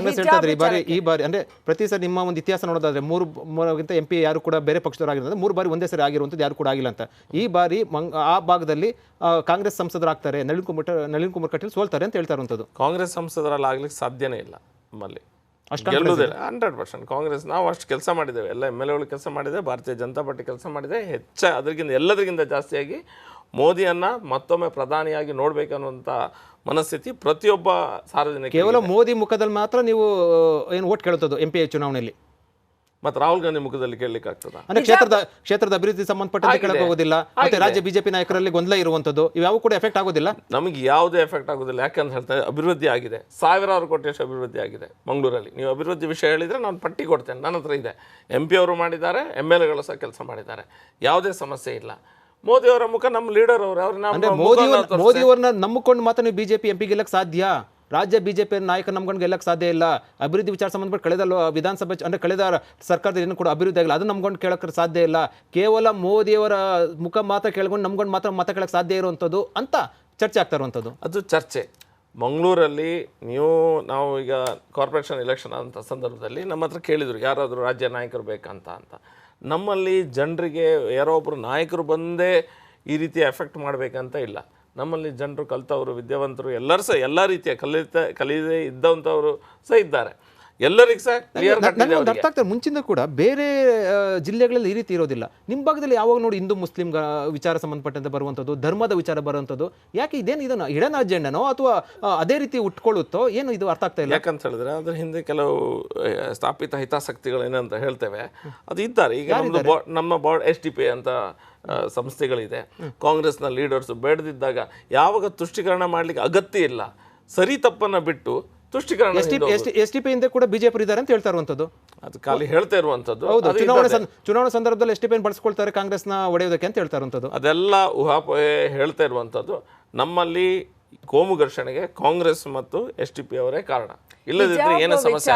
ಕಾಂಗ್ರೆಸ್ ಹೇಳ್ತಾ ಇದ್ರೆ ಈ ಬಾರಿ ಅಂದ್ರೆ ಪ್ರತಿ ಸರಿ ನಿಮ್ಮ ಒಂದು ಇತಿಹಾಸ ನೋಡೋದಾದ್ರೆ ಮೂರಕ್ಕಿಂತ MP ಯಾರು ಕೂಡ ಬೇರೆ ಪಕ್ಷದವರಾಗಿರೋದು 3 ಬಾರಿ ಒಂದೇ ಸರಿ ಆಗಿರುವಂಥದ್ದು ಯಾರು ಕೂಡ ಆಗಿಲ್ಲ ಅಂತ. ಈ ಬಾರಿ ಆ ಭಾಗದಲ್ಲಿ ಕಾಂಗ್ರೆಸ್ ಸಂಸದರಾಗ್ತಾರೆ, ನಳಿನ್ ಕುಮಾರ್ ಕಟೀಲ್ ಸೋಲ್ತಾರೆ ಅಂತ ಹೇಳ್ತಾ ಇರುವಂಥದ್ದು. ಕಾಂಗ್ರೆಸ್ ಸಂಸದರಲ್ಲಿ ಆಗ್ಲಿಕ್ಕೆ ಸಾಧ್ಯನೇ ಇಲ್ಲ ನಮ್ಮಲ್ಲಿ, ಗೆಲ್ಲುವುದಿಲ್ಲ 100%. ಕಾಂಗ್ರೆಸ್ ನಾವು ಅಷ್ಟು ಕೆಲಸ ಮಾಡಿದ್ದೇವೆ, ಎಲ್ಲ MLAಗಳು ಕೆಲಸ ಮಾಡಿದೆ, ಭಾರತೀಯ ಜನತಾ ಪಾರ್ಟಿ ಕೆಲಸ ಮಾಡಿದೆ, ಎಲ್ಲದಕ್ಕಿಂತ ಜಾಸ್ತಿಯಾಗಿ ಮೋದಿಯನ್ನ ಮತ್ತೊಮ್ಮೆ ಪ್ರಧಾನಿಯಾಗಿ ನೋಡ್ಬೇಕನ್ನುವಂಥ ಮನಸ್ಥಿತಿ ಪ್ರತಿಯೊಬ್ಬ ಸಾರ್ವಜನಿಕ. ಕೇವಲ ಮೋದಿ ಮುಖದಲ್ಲಿ ಮಾತ್ರ ನೀವು ಏನು ಓಟ್ ಕೇಳುತ್ತದು MP ಚುನಾವಣೆಯಲ್ಲಿ, ಮತ್ತೆ ರಾಹುಲ್ ಗಾಂಧಿ ಮುಖದಲ್ಲಿ ಕೇಳಲಿಕ್ಕೆ ಆಗ್ತದ? ಅಂದ್ರೆ ಕ್ಷೇತ್ರದ ಅಭಿವೃದ್ಧಿ ಸಂಬಂಧಪಟ್ಟಂತೆ ಕೇಳಕ್ ಹೋಗೋದಿಲ್ಲ, ಮತ್ತೆ ರಾಜ್ಯ ಬಿಜೆಪಿ ನಾಯಕರಲ್ಲಿ ಗೊಂದಲ ಇರುವಂತದ್ದು, ಇವ್ಯಾವ ಕೂಡ ಎಫೆಕ್ಟ್ ಆಗೋದಿಲ್ಲ. ನಮಗೆ ಯಾವುದೇ ಎಫೆಕ್ಟ್ ಆಗೋದಿಲ್ಲ. ಯಾಕಂತ ಹೇಳ್ತಾರೆ ಅಭಿವೃದ್ಧಿ ಆಗಿದೆ, ಸಾವಿರಾರು ಕೋಟಿಯಷ್ಟು ಅಭಿವೃದ್ಧಿ ಆಗಿದೆ ಮಂಗಳೂರಲ್ಲಿ. ನೀವು ಅಭಿವೃದ್ಧಿ ವಿಷಯ ಹೇಳಿದ್ರೆ ನಾನು ಪಟ್ಟಿ ಕೊಡ್ತೇನೆ, ನನ್ನ ಹತ್ರ ಇದೆ. MP ಅವರು ಮಾಡಿದ್ದಾರೆ, MLAಗಳು ಸಹ ಕೆಲಸ ಮಾಡಿದ್ದಾರೆ, ಯಾವುದೇ ಸಮಸ್ಯೆ ಇಲ್ಲ. ಮೋದಿಯವರ ಮುಖ ನಮ್ಮ ಲೀಡರ್ ಅವರು, ಮೋದಿಯವರನ್ನ ನಂಬಿಕೊಂಡು ಮಾತ್ರ ನೀವು ಬಿಜೆಪಿ MP ಗೆಲ್ಲಕ್ಕೆ ಸಾಧ್ಯ? ರಾಜ್ಯ ಬಿಜೆಪಿ ನಾಯಕ ನಮ್ಕೊಂಡು ಗೆಲ್ಲಕ್ಕೆ ಸಾಧ್ಯ ಇಲ್ಲ. ಅಭಿವೃದ್ಧಿ ವಿಚಾರ ಸಂಬಂಧಪಟ್ಟು ಕಳೆದ ವಿಧಾನಸಭೆ ಅಂದ್ರೆ ಕಳೆದ ಸರ್ಕಾರದ ಏನು ಕೂಡ ಅಭಿವೃದ್ಧಿ ಆಗಿಲ್ಲ, ಅದು ನಮ್ಕೊಂಡು ಕೇಳಕ್ಕೆ ಸಾಧ್ಯ ಇಲ್ಲ. ಕೇವಲ ಮೋದಿಯವರ ಮುಖ ಮಾತ್ರ ಕೇಳ್ಕೊಂಡು ನಮ್ಕೊಂಡು ಮಾತ್ರ ಮತ ಕೇಳಕ್ಕೆ ಸಾಧ್ಯ ಇರುವಂಥದ್ದು ಅಂತ ಚರ್ಚೆ ಆಗ್ತಾ ಇರುವಂಥದ್ದು. ಅದು ಚರ್ಚೆ. ಮಂಗಳೂರಲ್ಲಿ ನಾವು ಈಗ ಕಾರ್ಪೊರೇಷನ್ ಎಲೆಕ್ಷನ್ ಆದಂಥ ಸಂದರ್ಭದಲ್ಲಿ ನಮ್ಮ ಹತ್ರ ಕೇಳಿದ್ರು ಯಾರಾದರೂ ರಾಜ್ಯ ನಾಯಕರು ಬೇಕಂತ ಅಂತ. ನಮ್ಮಲ್ಲಿ ಜನರಿಗೆ ಯಾರೋ ಒಬ್ಬರು ನಾಯಕರು ಬಂದೇ ಈ ರೀತಿ ಎಫೆಕ್ಟ್ ಮಾಡಬೇಕಂತ ಇಲ್ಲ. ನಮ್ಮಲ್ಲಿ ಜನರು ಕಲಿತವರು, ವಿದ್ಯಾವಂತರು, ಎಲ್ಲರೂ ಸಹ ಎಲ್ಲ ರೀತಿಯ ಕಲಿಯದೇ ಇದ್ದಂಥವರು ಸಹ ಇದ್ದಾರೆ. ಎಲ್ಲರಿಗೂ ಸಹ ಕ್ಲಿಯರ್ ಅರ್ಥ ಆಗ್ತದೆ. ಮುಂಚಿಂದ ಕೂಡ ಬೇರೆ ಜಿಲ್ಲೆಗಳಲ್ಲಿ ಈ ರೀತಿ ಇರೋದಿಲ್ಲ. ನಿಮ್ಮ ಭಾಗದಲ್ಲಿ ಯಾವಾಗ ನೋಡಿ ಹಿಂದೂ ಮುಸ್ಲಿಂ ವಿಚಾರ ಸಂಬಂಧಪಟ್ಟಂತೆ ಬರುವಂಥದ್ದು, ಧರ್ಮದ ವಿಚಾರ ಬರುವಂಥದ್ದು, ಯಾಕೆ ಇದೇನು ಇದನ್ನು ಹಿಡನ್ ಅಜೆಂಡನೋ ಅಥವಾ ಅದೇ ರೀತಿ ಉಟ್ಕೊಳ್ಳುತ್ತೋ ಏನು ಇದು ಅರ್ಥ ಆಗ್ತಾ ಇಲ್ಲ. ಯಾಕಂತ ಹೇಳಿದ್ರೆ ಅದ್ರ ಹಿಂದೆ ಕೆಲವು ಸ್ಥಾಪಿತ ಹಿತಾಸಕ್ತಿಗಳು ಏನಂತ ಹೇಳ್ತೇವೆ ಅದು ಇದ್ದಾರೆ. ಈಗ ನಮ್ಮ SDP ಅಂತ ಸಂಸ್ಥೆಗಳಿದೆ. ಕಾಂಗ್ರೆಸ್ನ ಲೀಡರ್ಸ್ ಬೇಡದಿದ್ದಾಗ ಯಾವಾಗ ತುಷ್ಟೀಕರಣ ಮಾಡ್ಲಿಕ್ಕೆ ಅಗತ್ಯ ಇಲ್ಲ, ಸರಿ ತಪ್ಪನ್ನ ಬಿಟ್ಟು ತುಷ್ಟೀಕರಣ. SDP ಹಿಂದೆ ಕೂಡ ಬಿಜೆಪಿ ಇದ್ದಾರೆ ಅಂತ ಹೇಳ್ತಾ ಇರುವಂತದ್ದು, ಅದು ಖಾಲಿ ಹೇಳ್ತಾ ಇರುವಂತದ್ದು. ಚುನಾವಣಾ ಸಂದರ್ಭದಲ್ಲಿ SDP ಬಳಸ್ಕೊಳ್ತಾರೆ ಕಾಂಗ್ರೆಸ್ನ ಒಡೆಯೋದಕ್ಕೆ ಅಂತ ಹೇಳ್ತಾ ಇರುವಂತದ್ದು. ಅದೆಲ್ಲ ಊಹಾಪೋಹೆ ಹೇಳ್ತಾ ಇರುವಂತದ್ದು. ನಮ್ಮಲ್ಲಿ ಕೋಮು ಘರ್ಷಣೆಗೆ ಕಾಂಗ್ರೆಸ್ ಮತ್ತು SDP ಅವರೇ ಕಾರಣ. ಇಲ್ಲದಿದ್ರೆ ಏನೋ ಸಮಸ್ಯೆ